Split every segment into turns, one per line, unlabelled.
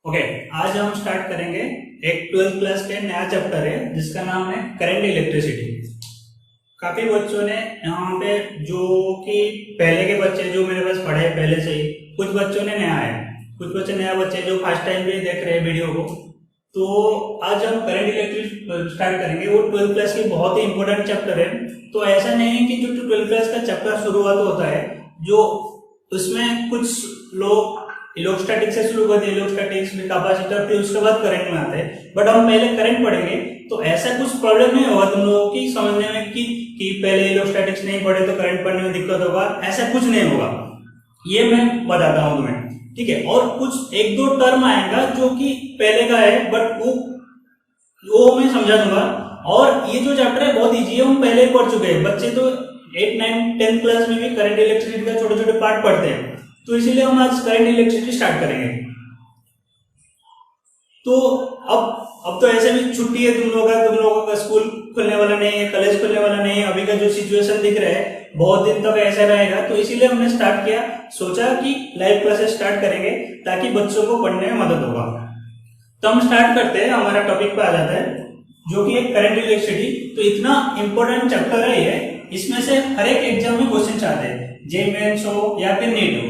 Okay. आज हम start करेंगे एक 12th क्लास का नया चैप्टर है जिसका नाम है करंट इलेक्ट्रिसिटी। काफी बच्चों ने यहाँ पे जो कि पहले के बच्चे जो मेरे पास पढ़े हैं पहले से ही, कुछ बच्चों ने नया है, कुछ बच्चे नया बच्चे जो फर्स्ट टाइम भी देख रहे हैं वीडियो को। तो आज हम करंट इलेक्ट्रिसिटी स्टार्ट करेंगे। वो 12th क्लास की बहुत ही इंपॉर्टेंट चैप्टर है। तो ऐसा नहीं है कि जो 12th क्लास का चैप्टर शुरुआत होता है जो उसमें कुछ लोग इलेक्ट्रोस्टैटिक से शुरू करते हैं, इलेक्ट्रोस्टैटिक्स में कैपेसिटर, फिर उसके बाद करंट में आते हैं। बट हम पहले करंट पढ़ेंगे तो ऐसा कुछ प्रॉब्लम नहीं होगा तुम लोगों की समझने में कि पहले इलेक्ट्रोस्टैटिक्स नहीं पढ़े तो करंट पढ़ने में दिक्कत होगा, ऐसा कुछ नहीं होगा। ये मैं बताता हूं तुम्हें, ठीक है। और कुछ एक दो टर्म आएगा जो कि पहले का है बट वो मैं समझा दूंगा। और ये जो चैप्टर है बहुत इजी है, हम पहले ही पढ़ चुके हैं। बच्चे तो 8, 9, 10th क्लास में भी करंट इलेक्ट्रिसिटी का छोटे छोटे पार्ट पढ़ते हैं। तो इसीलिए हम आज करंट इलेक्ट्रिसिटी स्टार्ट करेंगे। तो अब तो ऐसे भी छुट्टी है तुम लोगों का स्कूल खुलने वाला नहीं है, कॉलेज खुलने वाला नहीं है। अभी का जो सिचुएशन दिख रहा है बहुत दिन तक ऐसा रहेगा, तो इसीलिए हमने स्टार्ट किया, सोचा कि लाइव क्लासेस स्टार्ट करेंगे ताकि बच्चों को पढ़ने में मदद होगा। तो हम स्टार्ट करते हैं, हमारा टॉपिक पे आ जाता है जो कि है करंट इलेक्ट्रिसिटी। तो इतना इंपॉर्टेंट चैप्टर है ये, इसमें से हर एक एग्जाम में क्वेश्चन आते हैं, जे मेंस हो या फिर नीट हो।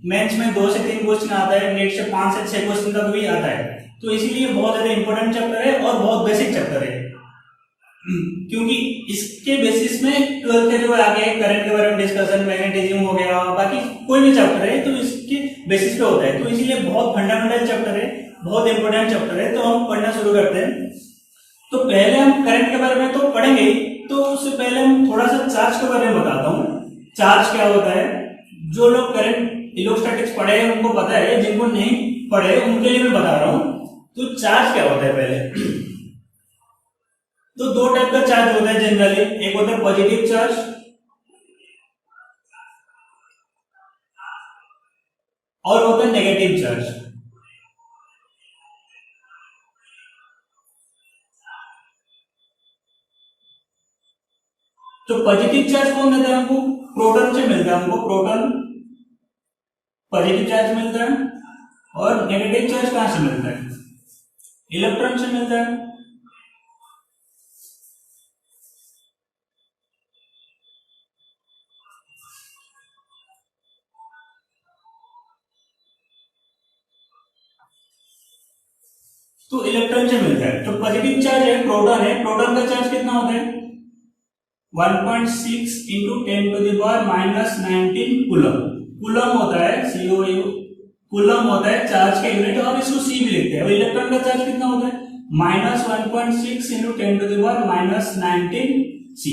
मेंस में 2 से 3 क्वेश्चन आता है, नीट से 5 से 6 क्वेश्चन तक भी आता है। तो इसीलिए बहुत ज्यादा इंपॉर्टेंट चैप्टर है और बहुत बेसिक चैप्टर है, क्योंकि इसके बेसिस में 12th के जो आगे करंट के बारे में डिस्कशन, मैग्नेटिज्म हो गया, बाकी कोई भी चैप्टर है तो इसके बेसिस पे होता है। तो इसीलिए बहुत फंडामेंटल चैप्टर है, बहुत इंपॉर्टेंट चैप्टर है। तो हम पढ़ना शुरू करते हैं। तो पहले हम करंट के बारे में तो पढ़ेंगे ही, तो उससे पहले हम थोड़ा सा चार्ज के बारे में बताता हूँ। चार्ज क्या होता है, जो लोग करंट इलेक्ट्रोस्टैटिक्स पढ़े हैं उनको पता है, जिनको नहीं पढ़े उनके लिए मैं बता रहा हूँ। तो चार्ज क्या होता है पहले तो 2 टाइप का चार्ज होता है जनरली। एक होता है पॉजिटिव चार्ज और होता है नेगेटिव चार्ज। तो पॉजिटिव चार्ज कौन देता है हमको? प्रोटॉन से मिलता है, हमको प्रोटॉन पॉजिटिव चार्ज मिलता है। और नेगेटिव चार्ज कहां से मिलता है? इलेक्ट्रॉन से मिलता है। तो इलेक्ट्रॉन से मिलता है। तो पॉजिटिव चार्ज है, प्रोटॉन है। प्रोटॉन का चार्ज कितना होता है? 1.6 इंटू 10⁻⁻19 कूलम। कूलम होता है COU, कूलम होता है चार्ज का यूनिट, और इसको C भी लिखते हैं। और इलेक्ट्रॉन का चार्ज कितना होता है? -1.6 इंटू 10⁻19 C।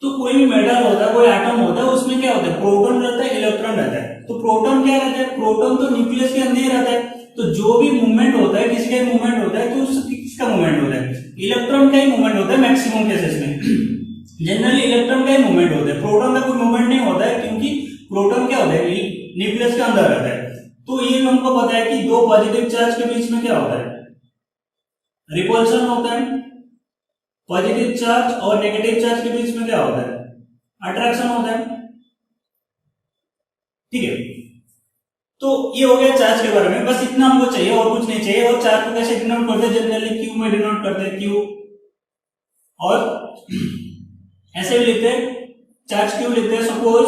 तो कोई भी मेटल होता है, कोई एटम होता है, उसमें क्या होता है? प्रोटॉन रहता है, इलेक्ट्रॉन रहता है। तो प्रोटॉन क्या रहता है? प्रोटॉन तो न्यूक्लियस के अंदर ही रहता है। तो जो भी मूवमेंट होता है, किसी का मूवमेंट होता है, तो किसका मूवमेंट होता है? इलेक्ट्रॉन का ही मूवमेंट होता है मैक्सिमम केसेस में। जनरली इलेक्ट्रॉन का ही मूवमेंट होता है, प्रोटॉन का कोई मूवमेंट नहीं होता है, क्योंकि प्रोटॉन क्या होता है? न्यूक्लियस के अंदर रहता है। तो ये हमको पता है कि 2 पॉजिटिव चार्ज के बीच में क्या होता है? रिपल्शन होता है। पॉजिटिव चार्ज और नेगेटिव चार्ज के बीच में क्या होता है? अट्रैक्शन होता है, ठीक है। तो ये हो गया चार्ज के बारे में, बस इतना हमको चाहिए और कुछ नहीं चाहिए। और चार्ज को कैसे डिनोट करते हैं? जनरली क्यू में डिनोट करते हैं, क्यू। और ऐसे भी लिखते हैं, चार्ज क्यू लिखते हैं, suppose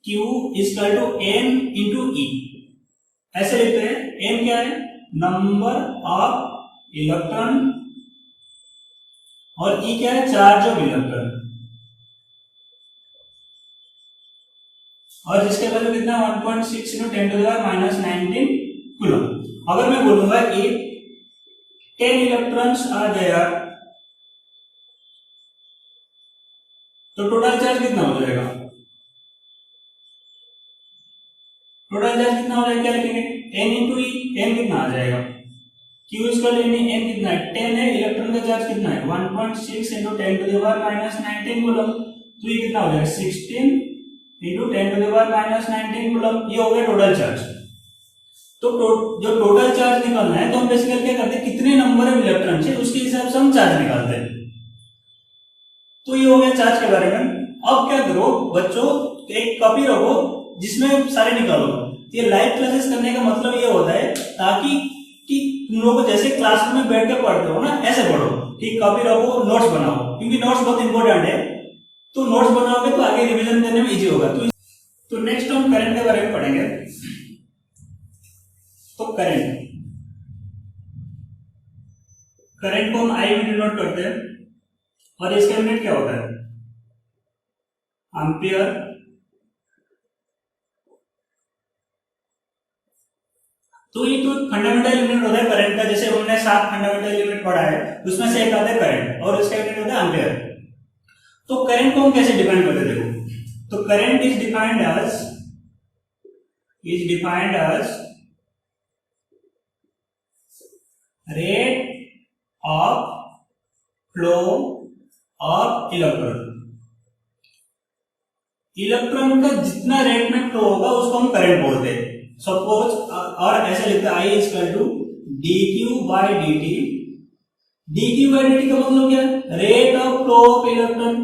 Q equal to n into e, ऐसे लिखते हैं। एन क्या है? नंबर ऑफ इलेक्ट्रॉन, और ई क्या है? Charge of electron. और जिसके वैल्यू कितना? 1.6 इंटू 10⁻⁻19 कूलम। अगर मैं बोलूंगा कि 10 इलेक्ट्रॉन्स आर देयर, तो टोटल चार्ज कितना हो जाएगा? टोटल चार्ज कितना हो जाएगा? क्या लिखेंगे? n इंटू ई। एन कितना आ जाएगा? क्यू इसका एन कितना है? 10 है। इलेक्ट्रॉन का चार्ज कितना है? 1.6 इंटू 10⁻⁻19 कूलम। तो ये कितना हो जाएगा? 16 इंटू 10⁻⁻19 कूलम। ये हो गया टोटल चार्ज। तो जो टोटल चार्ज निकालना है तो हम बेसिकली क्या करते हैं? कितने नंबर ऑफ इलेक्ट्रॉन है उसके हिसाब से हम चार्ज निकालते हैं। तो ये हो गया चार्ज के बारे में। अब क्या करो बच्चों, एक कॉपी रखो जिसमें सारे निकालो। ये लाइव क्लासेस करने का मतलब ये होता है ताकि कि तुम लोग जैसे क्लासरूम में बैठ के पढ़ते हो ना, ऐसे पढ़ो कि कॉपी रखो, नोट्स बनाओ, क्योंकि नोट्स बहुत इंपॉर्टेंट है। तो नोट्स बनाओगे तो आगे रिवीजन करने में इजी होगा। तो नेक्स्ट हम करंट के बारे में पढ़ेंगे। तो करंट को हम आई में डिनोट करते हैं और इसका यूनिट क्या होता है? एम्पियर। तो ये तो फंडामेंटल यूनिट होता है करंट का। जैसे हमने 7 फंडामेंटल यूनिट पढ़ा है, उसमें से एक आता है करंट और इसका यूनिट होता है एम्पियर। तो करंट को हम कैसे डिफाइन करते हैं? देखो, तो current is defined as rate of flow of electron का जितना रेट में फ्लो होगा उसको हम करंट बोलते हैं। सपोज और ऐसे लिखते हैं I equal to d q by d t. D q by d T का मतलब क्या है? Rate of flow of electron.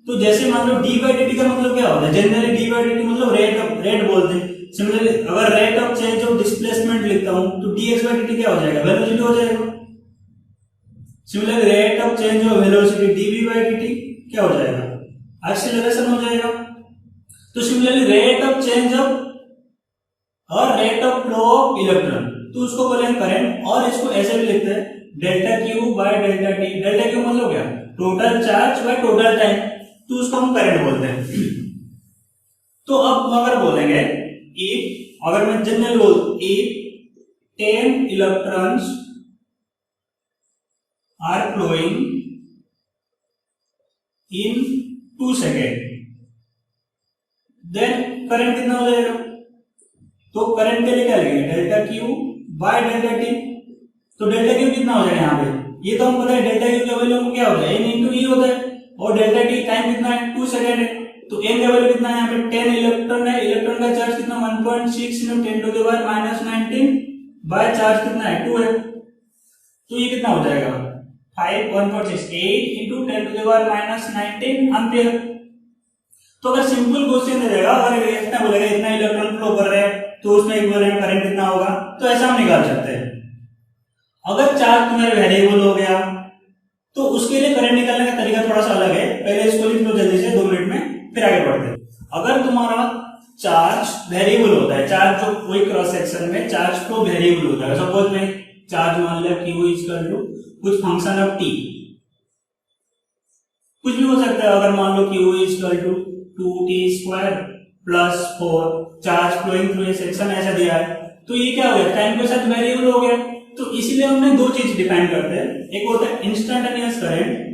तो जैसे मान लो डी बाई डी टी का मतलब क्या होता है? Generally d by d t मतलब रेट बोलते हैं। सिमिलरली अगर rate of change of displacement लिखता हूं तो d x by d t क्या हो जाएगा? वेलोसिटी हो जाएगा। Similarly rate of change of velocity d v by d t क्या हो जाएगा? एक्सीलरेशन हो जाएगा। तो similarly rate of change of और rate of flow of electron, तो उसको बोलेंगे करंट। और इसको ऐसे भी लिखते हैं delta Q by delta T. Delta Q मतलब क्या? Total charge by total time, तो उसको हम करंट बोलते हैं। तो अब अगर बोलेंगे इफ, अगर मैं जनरल बोल, if 10 electrons are flowing in 2 second, then current कितना हो जाएगा? तो करंट के लिए क्या लिखेंगे? Delta Q by delta T. तो डेल्टा क्यू कितना हो जाएगा यहाँ पे? ये तो हम पता है डेल्टा क्यू का वैल्यू क्या होता है? एन इंटू ई होता है। और डेल्टा टी टाइम कितना है? 2 सेकेंड है। तो एन का वैल्यू कितना है यहाँ पे? 10 इलेक्ट्रॉन है। इलेक्ट्रॉन का चार्ज कितना? 1.6 × 10⁻⁻19 बाय चार्ज कितना है? 2 है। तो ये कितना हो जाएगा? 1.6 8 × 10⁻⁻19 एम्पियर। तो अगर सिंपल क्वेश्चन दे देगा, अगर इतना बोलेगा इतना इलेक्ट्रॉन फ्लो कर रहे हैं तो उसमें इक्विवेलेंट करंट कितना होगा, तो ऐसा हम निकाल सकते हैं। अगर चार्ज तुम्हारे वेरिएबल हो गया तो उसके लिए करंट निकालने का तरीका थोड़ा सा अलग है। पहले इसको लिख लो जल्दी से 2 मिनट में, फिर आगे बढ़ते हैं। अगर तुम्हारा चार्ज वेरिएबल होता है, चार्ज जो कोई क्रॉस सेक्शन में चार्ज फ्लो वेरिएबल होता है, सपोज में चार्ज मान लिया क्यू इक्वल टू कुछ फंक्शन ऑफ टी, कुछ भी हो सकता है। अगर मान लो क्यू इक्वल टू 2t² + 4 charge flowing through a section ऐसा दिया है, तो ये क्या हो गया? टाइम के साथ वेरिएबल हो गया। तो इसीलिए हमने 2 चीज डिफाइन करते हैं। एक होता है इंस्टेंटेनियस करंट।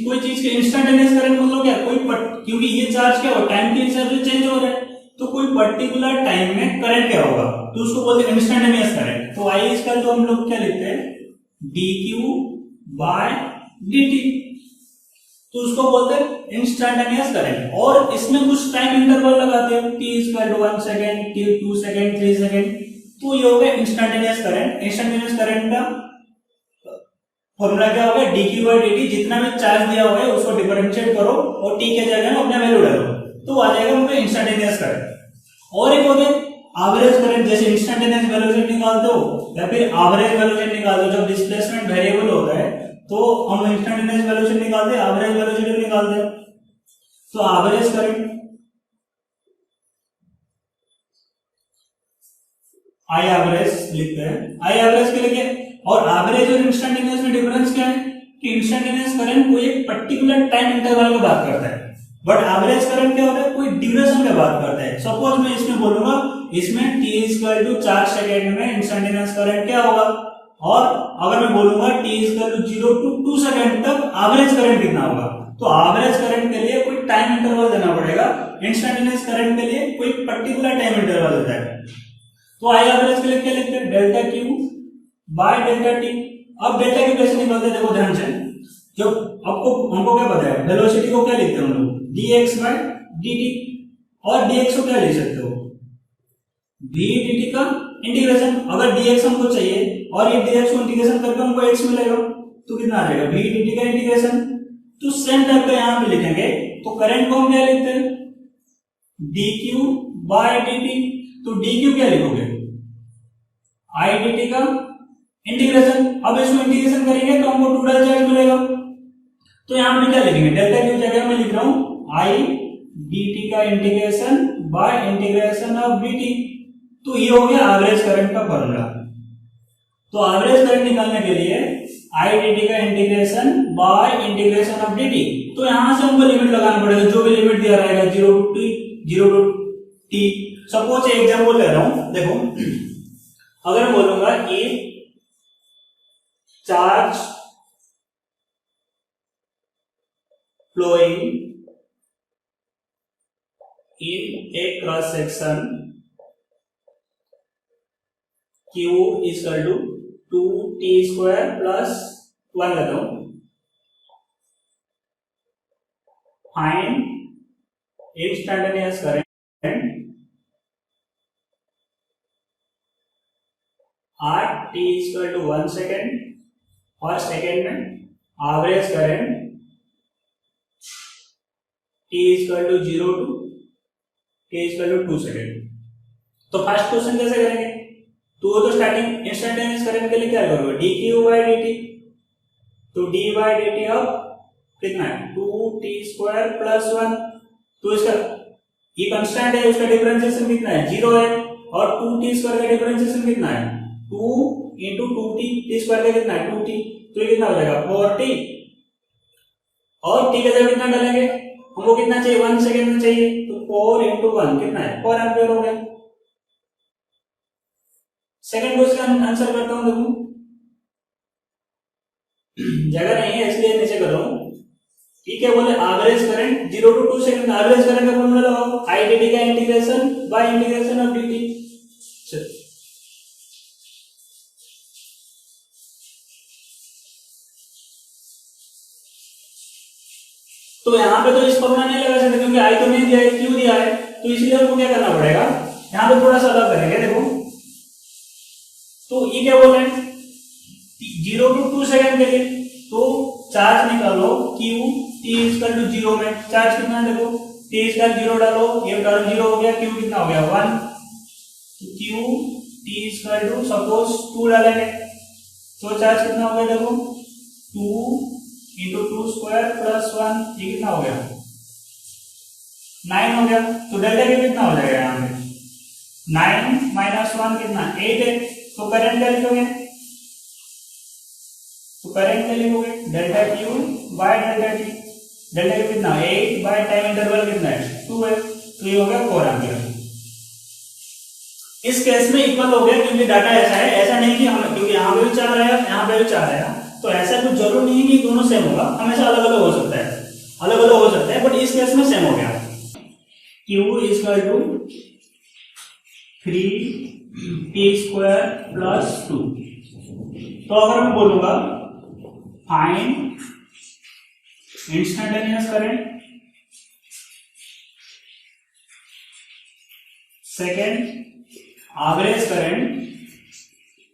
कोई चीज के इंस्टेंटेनियस करंट मतलब क्या? क्योंकि ये चार्ज क्या हो, टाइम के हिसाब से चेंज हो रहा है, तो कोई पर्टिकुलर टाइम में करंट क्या होगा, तो उसको बोलते हैं इंस्टेंटेनियस करंट। तो आई इसका तो हम लोग क्या लिखते हैं? dq बाय dt, तो उसको बोलते हैं इंस्टेंटेनियस करंट। और इसमें कुछ टाइम इंटरवल लगाते हैं, t = 1 second, t 2 second, 3 second, तो ये हो गया इंस्टेंटेनियस करंट। इंस्टेंटेनियस करंट का फॉर्मूला क्या होगा? dq by dt। जितना भी चार्ज दिया हुआ है उसको डिफरेंशिएट करो और t के जगह में अपना वैल्यू डालो, तो आ जाएगा हमको इंस्टेंटेनियस करंट। और एक हो गया एवरेज करंट। जैसे इंस्टेंटेनियस वेलोसिटी निकालते हो या फिर एवरेज वेलोसिटी निकालते हो, जब डिस्प्लेसमेंट वेरिएबल होता है तो हम इंस्टेंटेनियस वेलोसिटी निकालते हैं, एवरेज वेलोसिटी भी निकालते हैं। तो एवरेज करंट आई एवरेज लिखते हैं। आई एवरेज के लिए, और एवरेज और इंस्टेंटेनियस में डिफरेंस क्या है कि इंस्टेंटेनियस करंट कोई एक पर्टिकुलर टाइम इंटरवल की बात करता है, बट एवरेज करंट क्या होता है? कोई ड्यूरेशन की बात करता है। सपोज मैं इसमें बोलूंगा, इसमें t = 4 सेकेंड में इंस्टेंटेनियस करंट क्या होगा, और अगर मैं बोलूंगा t = 0 to 2 सेकेंड तक एवरेज करंट कितना होगा, तो एवरेज करंट के लिए कोई टाइम इंटरवल देना पड़ेगा। इंस्टेंटेनियस करंट के लिए कोई पर्टिकुलर टाइम इंटरवल होता है। तो आई एवरेज के लिए क्या लिखते हैं? Delta Q by delta T. अब डेल्टा क्यू कैसे निकालते हैं? देखो ध्यान से, जब आपको हमको क्या पता है, वेलोसिटी को क्या लिखते हैं हम लोग? dx by dt। और dx को क्या लिख सकते हो? v dt का इंटीग्रेशन। अगर dx हमको चाहिए और ये dx को इंटीग्रेशन करके हमको x मिलेगा, तो कितना आ जाएगा? v dt का इंटीग्रेशन। तो सेम टाइप का यहां पे लिखेंगे। तो करंट को हम क्या लिखते हैं? dq by dt। तो डी क्यू क्या लिखोगे, आई डी टी का इंटीग्रेशन। अब इसको इंटीग्रेशन करेंगे तो हमको टोटल चार्ज मिलेगा। तो यहां पे क्या लिखेंगे, डेल्टा क्यू जगह में लिख रहा हूं आई डी टी का integration by integration of D T. तो ये हो गया एवरेज करंट का फॉर्मूला। तो एवरेज करंट निकालने के लिए आई डी टी का integration by integration of D T. तो यहां से हमको लिमिट लगाना पड़ेगा, जो भी लिमिट दिया रहेगा 0 टू टी। सपोज एग्जांपल ले रहा हूं, देखो अगर मैं बोलूंगा if charge flowing in a cross section Q is equal to 2t square plus 1 लेता हूं, find instantaneous current at t is equal to 1 second और सेकेंड में average current t is equal to 0 to t is equal to 2 second. तो first question कैसे करेंगे, तो starting instantaneous current के लिए क्या करोगे, dq by dt। तो d by dt अब कितना है 2t स्क्वायर प्लस 1। तो इसका ये कांस्टेंट है, उसका डिफरेंशिएशन कितना है 0 है, और 2t स्क्वायर का डिफरेंशिएशन कितना है 2 into 2t, t स्क्वायर का कितना है 2t। तो ये कितना हो जाएगा 4t, और t का जगह कितना डालेंगे, हमको कितना चाहिए 1 सेकेंड में चाहिए, तो 4 into 1 कितना है 4 एम्पियर हो गया। सेकंड क्वेश्चन आंसर करता हूं, देखो जगह नहीं है इसलिए नीचे कर रहा हूं। ठीक है, बोले average current 0 to 2 second, average current का फॉर्मूला लगाओ आई डी टी का integration by integration of D T. तो यहां पे तो इस फॉर्मूला नहीं लगा सकते क्योंकि आई तो नहीं दिया है, क्यू दिया है, तो इसलिए हमको क्या करना पड़ेगा, यहां पे थोड़ा सा अलग करेंगे। देखो तो ये क्या बोल रहे हैं 0 to 2 सेकंड के लिए, तो चार्ज निकालो Q t इक्वल टू 0 में, चार्ज कितना है देखो t इक्वल 0 डालो, ये टर्म 0 हो गया, Q कितना हो गया 1। Q t equal to suppose 2 डालेंगे, तो चार्ज कितना हो गया देखो 2 into 2 स्क्वायर प्लस 1, ये कितना हो गया 9 हो गया। तो डेल्टा Q कितना हो जाएगा यहाँ पे 9 माइनस 1 कितना 8 है। तो करंट क्या लिखोगे, तो करंट क्या लिखोगे delta Q by delta T। Delta Q कितना 8 बाय टाइम इंटरवल कितना है 2 है, तो ये हो गया 4 एम्पियर। इस केस में इक्वल हो गया क्योंकि डाटा ऐसा है, ऐसा नहीं कि हम क्योंकि यहाँ पे भी 4 आया यहाँ पे भी 4 आया, तो ऐसा कुछ जरूर नहीं है कि दोनों सेम होगा, हमेशा अलग अलग हो सकता है, अलग अलग हो सकता है, बट इस केस में सेम हो गया। Q equal to 3t square plus 2। तो अगर मैं बोलूंगा find instantaneous current, second average current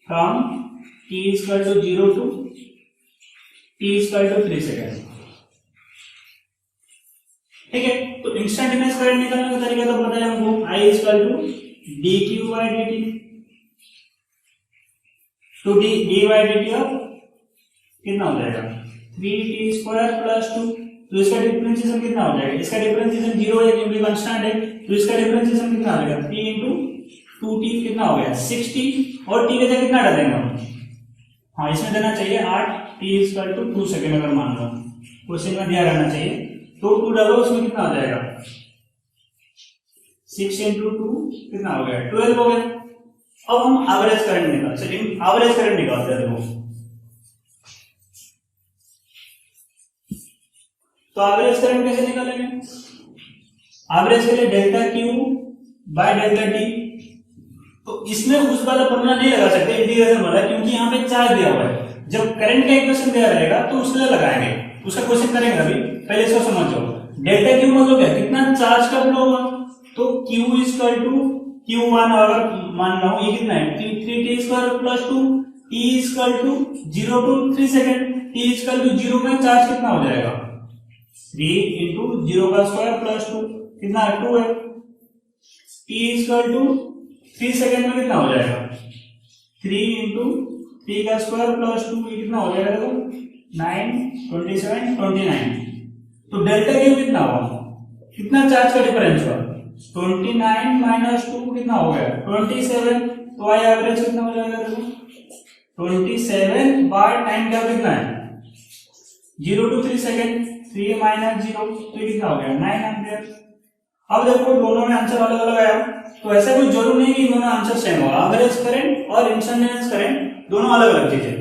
from t equal to 0 to t equal to 3 second. ठीक है, तो इंस्टैंटेनियस करंट निकालने का तरीका तो पता है हमको, I equal to dq by dt तो d by dt अब कितना हो जाएगा 3t स्क्वायर प्लस 2। तो इसका डिफरेंशिएशन कितना हो जाएगा, इसका डिफरेंशिएशन 0 है क्योंकि कांस्टेंट है, तो इसका डिफरेंशिएशन कितना आ जाएगा 3 into 2t कितना हो गया 60, और t का जगह कितना डालेंगे हम, हाँ इसमें देना चाहिए 8 t इक्वल टू 2 सेकेंड। अगर मान लो क्वेश्चन में दिया रहना चाहिए, तो 2 डालो उसमें कितना हो जाएगा 6 into 2 कितना हो गया 12 हो गया। अब हम एवरेज करंट निकाल, चलिए एवरेज करंट निकालते हैं। देखो तो एवरेज करंट कैसे निकालेंगे, एवरेज के लिए delta Q by delta T। तो इसमें उस वाला फॉर्मूला नहीं लगा सकते इंटीग्रेशन वाला, क्योंकि यहाँ पे चार्ज दिया हुआ है। जब करंट का इक्वेशन दिया रहेगा तो उसके लिए लगाएंगे, उसका क्वेश्चन करेंगे अभी, पहले इसको समझो। डेल्टा Q मतलब क्या, कितना चार्ज का फ्लो होगा, तो Q इक्वल टू Q1, अगर मान लो ये कितना है 3t square plus 2, t equal to 0 to 3 second, t equal to 0 में चार्ज कितना हो जाएगा 3 into 0 का स्क्वायर प्लस 2 कितना है 2 है। t इक्वल टू 3 सेकंड में कितना हो जाएगा 3 इंटू 3 का स्क्वायर प्लस 2, ये कितना हो जाएगा देखो 9 27 29। तो डेल्टा क्यू कितना हुआ, कितना चार्ज का डिफरेंस हुआ 29 माइनस 2 कितना हो गया 27। तो आई एवरेज कितना हो जाएगा देखो 27 बाय टाइम का कितना है 0 to 3 सेकंड, 3 माइनस 0 तो ये कितना हो गया 9 एम्पियर। अब देखो दोनों में आंसर अलग अलग आया, तो ऐसा कोई जरूर नहीं कि दोनों आंसर सेम होगा। एवरेज करंट और इंस्टेंटेनियस करंट दोनों अलग अलग चीजें।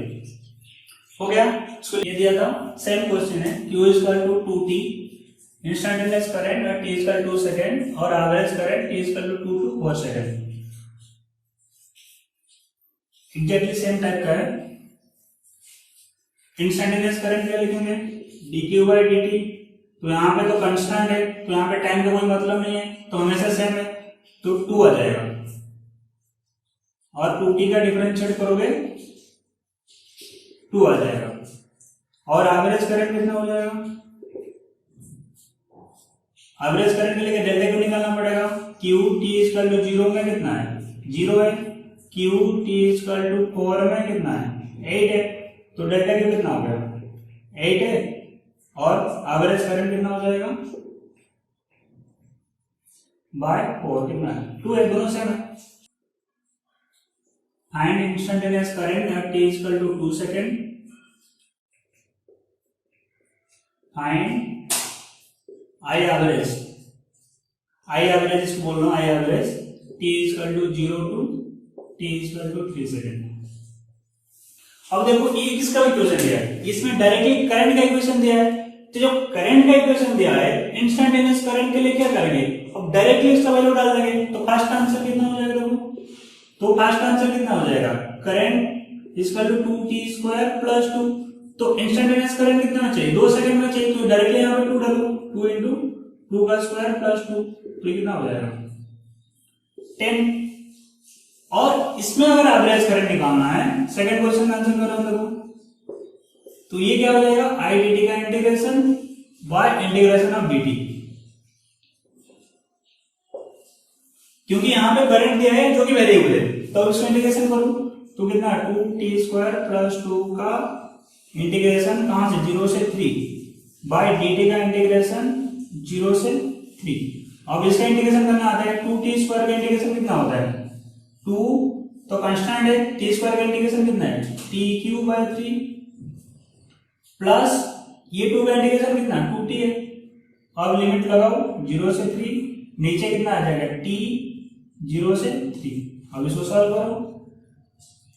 हो गया, इसको ये दिया था सेम क्वेश्चन है Q is equal to 2t, instantaneous current t is equal to 2 second और average current t is equal to 2 to 4 second. Exactly same type का है। इंस्टेंटेनियस करंट क्या लिखेंगे dq by dt, तो यहाँ पे तो कांस्टेंट है, तो यहाँ पे टाइम का कोई मतलब नहीं है, तो हमेशा सेम है, तो 2 आ जाएगा। और 2t का डिफरेंशिएट करोगे 2 आ जाएगा। और एवरेज करंट कितना हो जाएगा, एवरेज करंट के लिए डेल्टा को निकालना पड़ेगा। q t इक्वल टू 0 में कितना है 0 है, q t इक्वल टू 4 में कितना है 8 है, तो डेल्टा क्यू कितना हो गया 8 है। और एवरेज करंट कितना हो जाएगा बाय 4 कितना है 2 है, दोनों सेम है। Find instantaneous current at t equal to 2 second, find I average, I average इसको बोल रहा हूं I average t equal to 0 to t equal to 3 second. अब देखो ये किसका इक्वेशन दिया है, इसमें डायरेक्टली करंट का इक्वेशन दिया है, तो जो करंट का इक्वेशन दिया है इंस्टेंटेनियस करंट के लिए क्या करेंगे, अब डायरेक्टली इसका वैल्यू डाल देंगे, तो फर्स्ट आंसर कितना हो जाएगा देखो, तो फर्स्ट आंसर कितना हो जाएगा current equal to 2t square plus 2, तो इंस्टेंटेनियस करंट कितना चाहिए 2 सेकंड में चाहिए, तो डायरेक्टली यहाँ पे 2 डालो, 2 इंटू 2 का स्क्वायर प्लस 2, तो ये कितना हो जाएगा 10। और इसमें अगर एवरेज करंट निकालना है सेकंड क्वेश्चन का आंसर करो देखो, तो ये क्या हो जाएगा आई dt का integration by integration of dt, क्योंकि यहां पे करंट दिया है जो कि वेरिएबल है, तो इसका इंटीग्रेशन करो तो कितना 2t स्क्वायर प्लस 2 का इंटीग्रेशन कहां से 0 से 3 बाय dt का इंटीग्रेशन 0 से 3। अब इसका इंटीग्रेशन करना आता है 2t स्क्वायर का इंटीग्रेशन कितना होता है 2, तो कांस्टेंट है t स्क्वायर का इंटीग्रेशन कितना है t क्यूब बाय 3 प्लस ये 2 का इंटीग्रेशन कितना 2t है। अब लिमिट लगाओ 0 से 3, नीचे कितना आ जाएगा t 0 से 3। अब इसको सॉल्व करो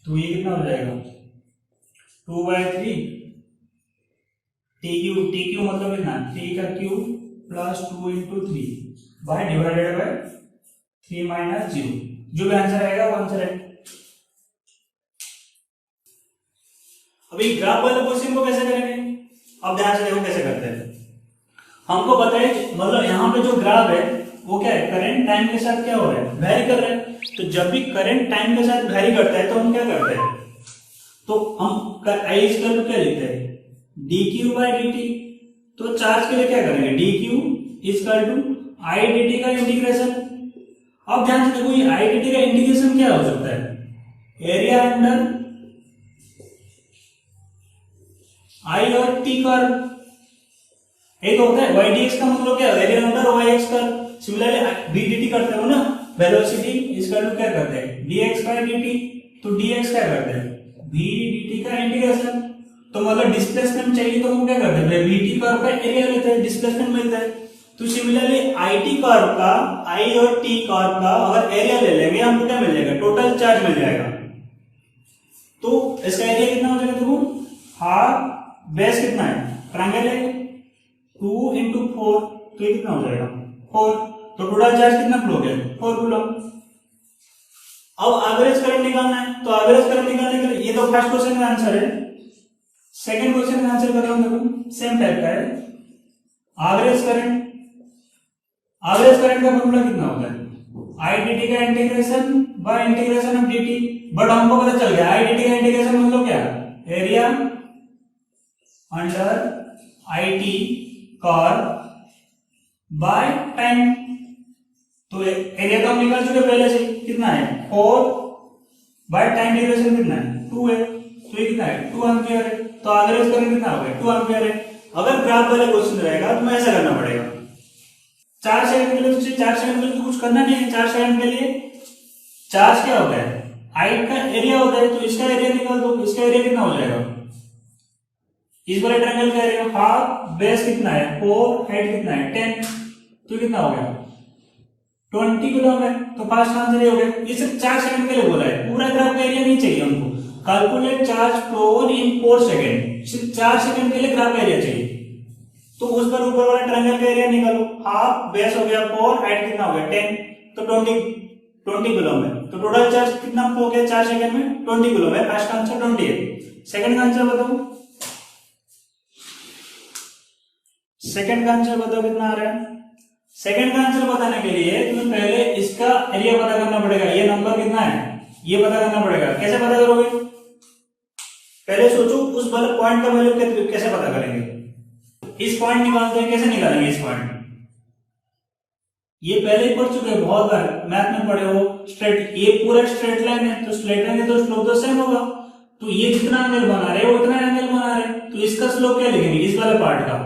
तो ये कितना हो जाएगा 2 बाय 3 t क्यू मतलब कितना t का cube plus 2 into 3 by divided by 3 minus 0, जो भी आंसर आएगा वो आंसर है। अभी ग्राफ वाले क्वेश्चन को कैसे करेंगे, अब ध्यान से देखो कैसे करते हैं। हमको पता है मतलब यहाँ पे जो ग्राफ है वो क्या है करंट टाइम के साथ क्या हो रहा है वेरी कर रहा है, तो जब भी करंट टाइम के साथ वेरी करता है तो हम क्या करते हैं, तो हम आई इक्वल टू क्या लिखते हैं dq बाय dt, तो चार्ज के लिए क्या करेंगे dq equal to I dt का इंटीग्रेशन। अब ध्यान से देखो ये आई dt का इंटीग्रेशन क्या हो सकता है एरिया अंडर आई और t कर्व, एक होता है y dx का मतलब क्या है area under y x curve. Similarly v dt करते हो ना वेलोसिटी इक्वल टू क्या करते हैं dx बाय dt, तो dx क्या करते हैं v dt का इंटीग्रेशन, तो मतलब डिस्प्लेसमेंट चाहिए तो हम क्या करते हैं vt कर्व का एरिया लेते हैं डिस्प्लेसमेंट मिलता है। तो सिमिलरली it कर्व का i और t कर्व का अगर एरिया ले लेंगे हमको क्या मिल जाएगा टोटल चार्ज मिल जाएगा, तो इसका एरिया कितना हो जाएगा देखो हाफ बेस कितना है ट्रायंगल है 2 इंटू 4, तो ये कितना हो जाएगा 4, तो टोटल चार्ज कितना फ्लो गया 4 कूलम। अब एवरेज करंट निकालना है, तो एवरेज करंट निकालने के लिए ये तो फर्स्ट क्वेश्चन का आंसर है, सेकंड क्वेश्चन का आंसर कर रहा हूं देखो सेम टाइप का है। एवरेज करंट का फॉर्मूला कितना होता है आई dt का integration by integration of dt, but हमको पता चल गया आई dt का इंटीग्रेशन मतलब क्या area under I T curve by time, तो एरिया तो हम निकाल चुके पहले से, कितना है 4 बाय टाइम ड्यूरेशन कितना है 2 है, तो ये कितना है 2 एम्पियर है। तो एवरेज करंट कितना हो गया 2 एम्पियर है। अगर ग्राफ वाला क्वेश्चन रहेगा तो ऐसा करना पड़ेगा, 4 सेकंड के लिए, तो 4 सेकंड के लिए तो कुछ करना नहीं है। 4 सेकंड के लिए चार्ज क्या होता है, हाइट का एरिया होता है, तो इसका एरिया निकाल दो। इसका एरिया कितना हो जाएगा, इस वाले ट्रायंगल का एरिया हाफ, बेस कितना है 4, हाइट कितना है 10, तो कितना हो गया 20 कूलम है। तो फर्स्ट आंसर ये हो गया। ये सिर्फ 4 सेकंड के लिए बोला है, पूरा ग्राफ का एरिया नहीं चाहिए हमको। Calculate charge flow in 4 second, सिर्फ 4 सेकंड के लिए ग्राफ का एरिया चाहिए। तो उस पर ऊपर वाला ट्रायंगल का एरिया निकालो, हाफ, बेस हो गया 4, हाइट कितना हो गया 10, तो 20 कूलम है। तो टोटल चार्ज कितना हो गया 4 सेकंड में 20 कूलम है। फर्स्ट का आंसर 20 है। सेकंड का आंसर बताओ, सेकंड का आंसर बताओ कितना आ रहा है। सेकंड का आंसर बताने के लिए तुम्हें पहले इसका एरिया पता करना पड़ेगा, ये नंबर कितना है ये पता करना पड़ेगा। कैसे पता करोगे, पहले सोचो उस वाले पॉइंट का वैल्यू कैसे पता करेंगे। इस पॉइंट निकालते हैं, कैसे निकालेंगे इस पॉइंट, ये पहले ही पढ़ चुके हैं बहुत बार, मैथ में पढ़े हो। स्ट्रेट, ये पूरा स्ट्रेट लाइन है, तो स्ट्रेट लाइन है तो स्लोप तो सेम होगा। तो ये जितना एंगल बना रहे वो इतना एंगल बना रहे, तो इसका स्लोप क्या लिखेंगे, इस वाले पार्ट का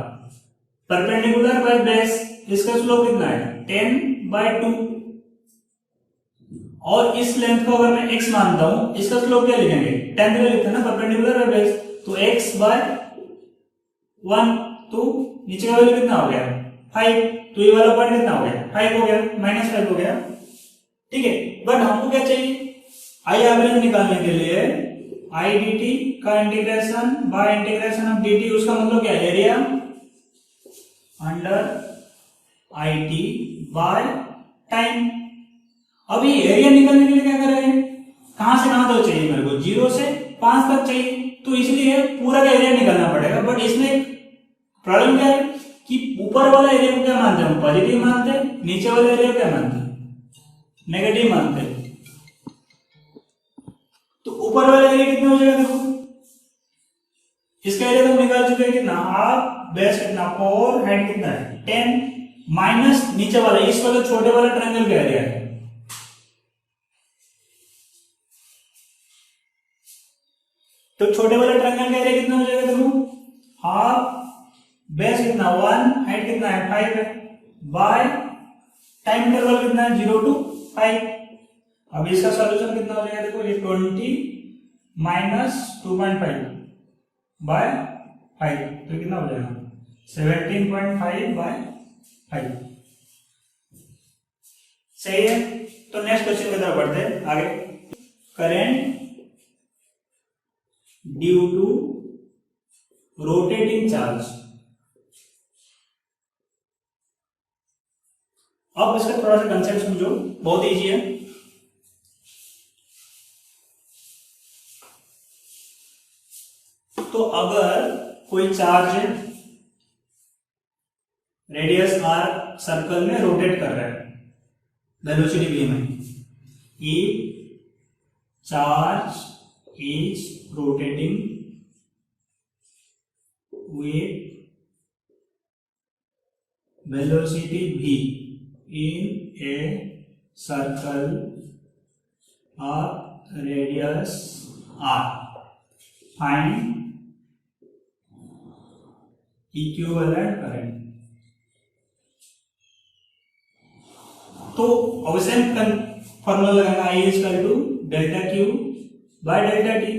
परपेंडिकुलर बाय बेस, इसका स्लोप कितना है 10/2। और इस लेंथ को अगर मैं x मानता हूं, इसका स्लोप क्या लिखेंगे 10 लिखते हैं ना, परपेंडिकुलर बाय बेस, तो x/1। तो नीचे का वैल्यू कितना हो गया 5, तो ये वाला पॉइंट कितना हो गया 5 हो गया, -5 हो गया। ठीक है, बट हमको क्या चाहिए, आई एवरेज निकालने के लिए आई dt का integration by integration of dt, उसका मतलब क्या है area under I T by time. अभी एरिया निकालने के लिए क्या करेंगे, कहां से कहां तक चाहिए मेरे को, 0 से 5 तक चाहिए, तो इसलिए पूरा का एरिया निकालना पड़ेगा। बट इसमें प्रॉब्लम क्या है कि ऊपर वाला एरिया को क्या मानते हैं, पॉजिटिव मानते हैं, नीचे वाला एरिया क्या मानते हैं नेगेटिव मानते हैं। तो ऊपर वाला एरिया कितना हो जाएगा, देखो इसका एरिया तो निकाल चुके हैं कितना, हाफ, बेस कितना 4, हाइट कितना है 10, माइनस नीचे वाला इस वाला छोटे वाला ट्रायंगल का एरिया है। तो छोटे वाले ट्रायंगल का एरिया कितना हो जाएगा, देखो हाफ, बेस कितना 1, हाइट कितना है 5 है, बाय टाइम इंटरवल कितना है 0 to 5। अब इसका सॉल्यूशन कितना हो जाएगा, देखो ये 20 माइनस 2.5 बाय 5, तो कितना हो जाएगा 17.5 बाय 5। सही है। तो नेक्स्ट क्वेश्चन की तरफ बढ़ते हैं आगे। Current due to rotating charge. अब इसका थोड़ा सा कंसेप्ट समझो, बहुत इजी है। तो अगर कोई चार्ज रेडियस r सर्कल में रोटेट कर रहा है, वेलोसिटी v में, e charge is rotating with velocity v in a circle of radius r. Find equivalent current. तो ऑब्वियसली फॉर्मूला लगाना I equal to delta Q by delta T.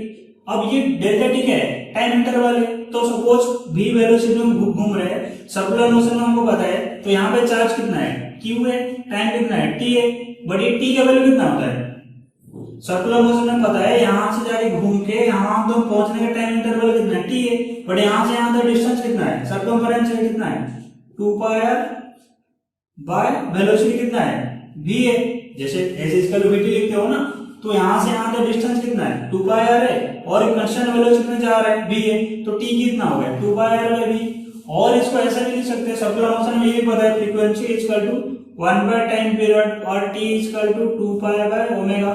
अब ये delta T क्या है, टाइम इंटरवल है। तो suppose v velocity में घूम रहे हैं, सर्कुलर मोशन में हमको पता है, तो यहाँ पे चार्ज कितना है q है, टाइम कितना है t है, बट ये t का वैल्यू कितना होता है, सर्कुलर मोशन में पता है यहां से जाके घूम के यहां तो पहुंचने का टाइम इंटरवल कितना है t है, बट यहां से यहां तक डिस्टेंस कितना है, सर्कमफरेंस है कितना है 2 पाई r बाय वेलोसिटी कितना है v है। जैसे s इक्वल टू vt लिखते हो ना, तो यहां से यहां तक डिस्टेंस कितना है 2 पाई r है, और कांस्टेंट वेलोसिटी में जा रहा है v है, तो t कितना हो गया 2 पाई r बाय v। और इसको ऐसा भी लिख सकते हैं, सर्कुलर मोशन में ये भी पता है frequency equal to 1 by time period और t equal to 2 pi by omega.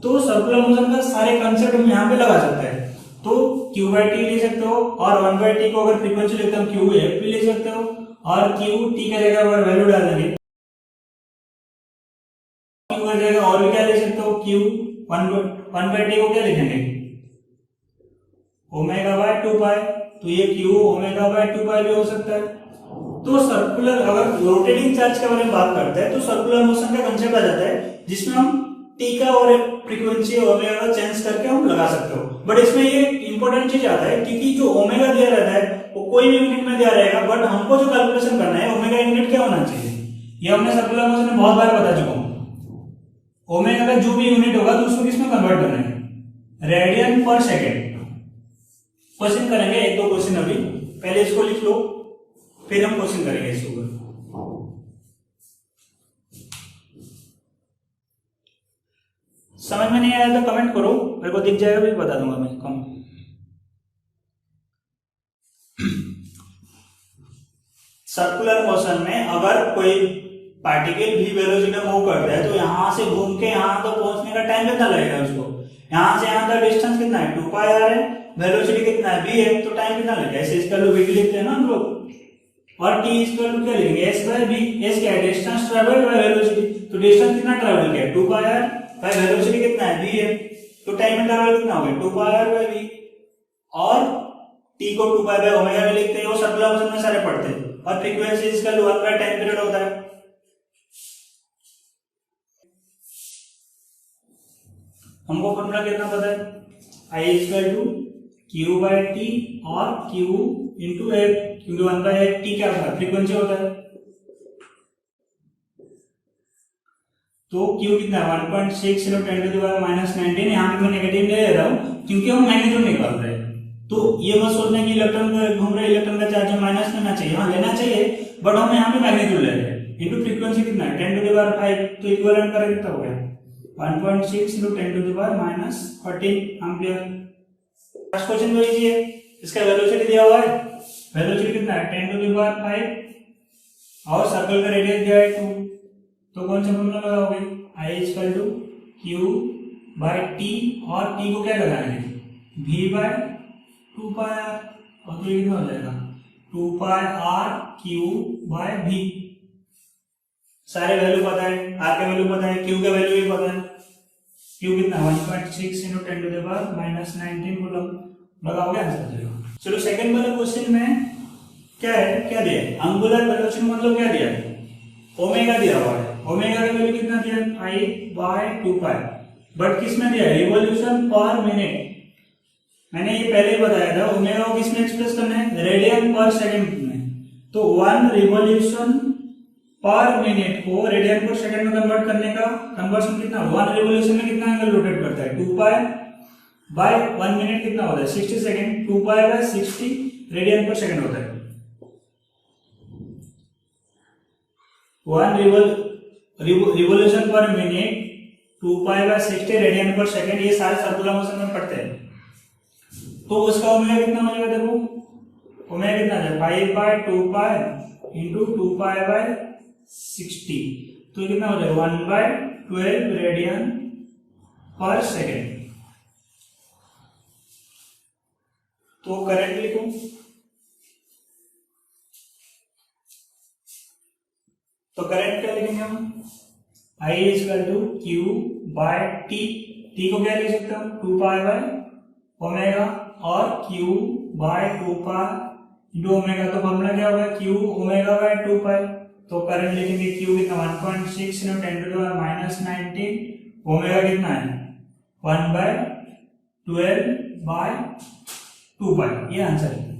तो सर्कुलर मोशन का सारे कांसेप्ट हम यहां पे लगा सकते हैं। तो q बाय t लिख सकते हो, और 1 बाय t को अगर फ्रीक्वेंसी लिखते हो q f भी लिख सकते हो, और q t का जगह पर वैल्यू डाल देंगे क्यू 1/t को क्या लिखेंगे ओमेगा बाय 2 पाई, तो ये क्यू ओमेगा बाय 2 पाई भी हो सकता है। तो सर्कुलर अगर रोटेटिंग चार्ज के बारे में बात करते हैं तो सर्कुलर मोशन का कंसेप्ट आ जाता है जिसमें हम टी का और फ्रीक्वेंसी ओमेगा का चेंज करके हम लगा सकते हो। बट इसमें ये इंपॉर्टेंट चीज आता है क्योंकि जो ओमेगा दिया रहता है वो कोई भी यूनिट में दिया रहेगा, बट हमको जो कैलकुलेशन करना है ओमेगा यूनिट क्या होना चाहिए, ये हमने सर्कुलर मोशन में बहुत बार बता चुका हूं। ओमेगा का जो भी यूनिट होगा तो उसको किसमें कन्वर्ट करना है, रेडियन पर सेकेंड। क्वेश्चन करेंगे एक दो क्वेश्चन अभी, पहले इसको लिख लो फिर हम क्वेश्चन करेंगे इसके ऊपर। समझ में नहीं आया तो कमेंट करो, मेरे को दिख जाएगा भी बता दूंगा मैं कम। सर्कुलर मोशन में अगर कोई पार्टिकल भी वेलोसिटी में मूव करता है तो यहां से घूम के यहां तक पहुंचने का टाइम कितना लगेगा उसको, यहां से यहां तक डिस्टेंस कितना है 2 पाई आर है, वेलोसिटी कितना है v है, तो टाइम कितना लगेगा, ऐसे इसका लो v लिखते हैं ना हम लोग, और t इक्वल टू क्या लिखेंगे s बाय v। s क्या है, डिस्टेंस ट्रैवल्ड बाय वेलोसिटी, तो डिस्टेंस कितना ट्रैवल किया 2 पाई आर बाय वेलोसिटी कितना है v है, तो टाइम इंटरवल कितना हो गया 2 पाई आर बाय v। और t को 2 पाई बाय ओमेगा में लिखते हैं, वो सर्कुलर मोशन में सारे पढ़ते हैं, और फ्रीक्वेंसी इसका 1/10 पीरियड होता है। हमको फॉर्मूला कितना पता है, I equal to Q by T और क्यू इंटू एफ, क्योंकि 1/8 टी क्या होता है फ्रीक्वेंसी होता है, तो क्यू कितना है 1.6 × 10⁻⁻19। यहाँ पे मैं नेगेटिव ले रहा हूँ क्योंकि हम मैग्नीट्यूड निकाल रहे हैं, तो ये मत सोचना कि इलेक्ट्रॉन घूम रहे इलेक्ट्रॉन का चार्ज माइनस लेना चाहिए, हाँ लेना चाहिए, बट हम यहाँ पे मैग्नीट्यूड ले रहे हैं। इंटू फ्रीक्वेंसी कितना है 10⁵, तो इक्विवेलेंट करें कितना हो गया 1.6 × 10⁻14 एम्पियर। फर्स्ट क्वेश्चन तो इजी है, इसका वेलोसिटी दिया हुआ है, वेलोसिटी कितना है 10⁵ और सर्कल का रेडियस दिया है 2, तो कौन सा फॉर्मूला लगाओगे I equal to Q by T, और टी को क्या लगाएंगे v बाय 2 पाई आर, और तो ये कितना हो जाएगा 2 पाई आर क्यू बाय v। सारे वैल्यू पता है, आर का वैल्यू पता है, क्यू का वैल्यू भी पता है, क्यू कितना 1.6 × 10⁻⁻19 कूलम, लगाओगे आंसर आ जाएगा। चलो सेकंड वाले क्वेश्चन में क्या है, क्या दिया है एंगुलर वेलोसिटी, मतलब क्या दिया है ओमेगा दिया हुआ है, ओमेगा का वैल्यू कितना दिया है I बाय 2 पाई, बट किसमें दिया है रिवॉल्यूशन पर मिनट। मैंने ये पहले ही बताया था ओमेगा को किसमें एक्सप्रेस करना है रेडियन पर सेकंड में, तो 1 रिवॉल्यूशन पर मिनट को रेडियन पर सेकंड में कन्वर्ट करने का कन्वर्शन कितना, 1 रिवॉल्यूशन में कितना एंगल रोटेट करता है 2 पाई बाय 1 मिनट कितना होता है 60 सेकंड, 2 पाई बाय 60 रेडियन पर सेकंड होता है। 1 रिवॉल्यूशन पर मिनट 2 पाई बाय 60 रेडियन पर सेकंड, ये सारे सर्कुलर मोशन में पढ़ते हैं, तो उसका ओमेगा कितना हो जाएगा, देखो ओमेगा कितना आ जाएगा 5 by 2 pi into 2 pi by 60, तो कितना हो जाएगा 1/12 रेडियन पर सेकेंड। तो करंट लिखो, तो करंट क्या लिखेंगे हम I equal to Q by T, T को क्या लिख सकते हो 2 पाई बाय ओमेगा, और Q by 2 pi into omega, तो फॉर्मूला क्या होगा Q ओमेगा बाय 2 पाई, तो करंट लिखेंगे Q कितना 1.6 × 10⁻⁻19, ओमेगा कितना है 1/12 बाय 2 पाई, ये आंसर है।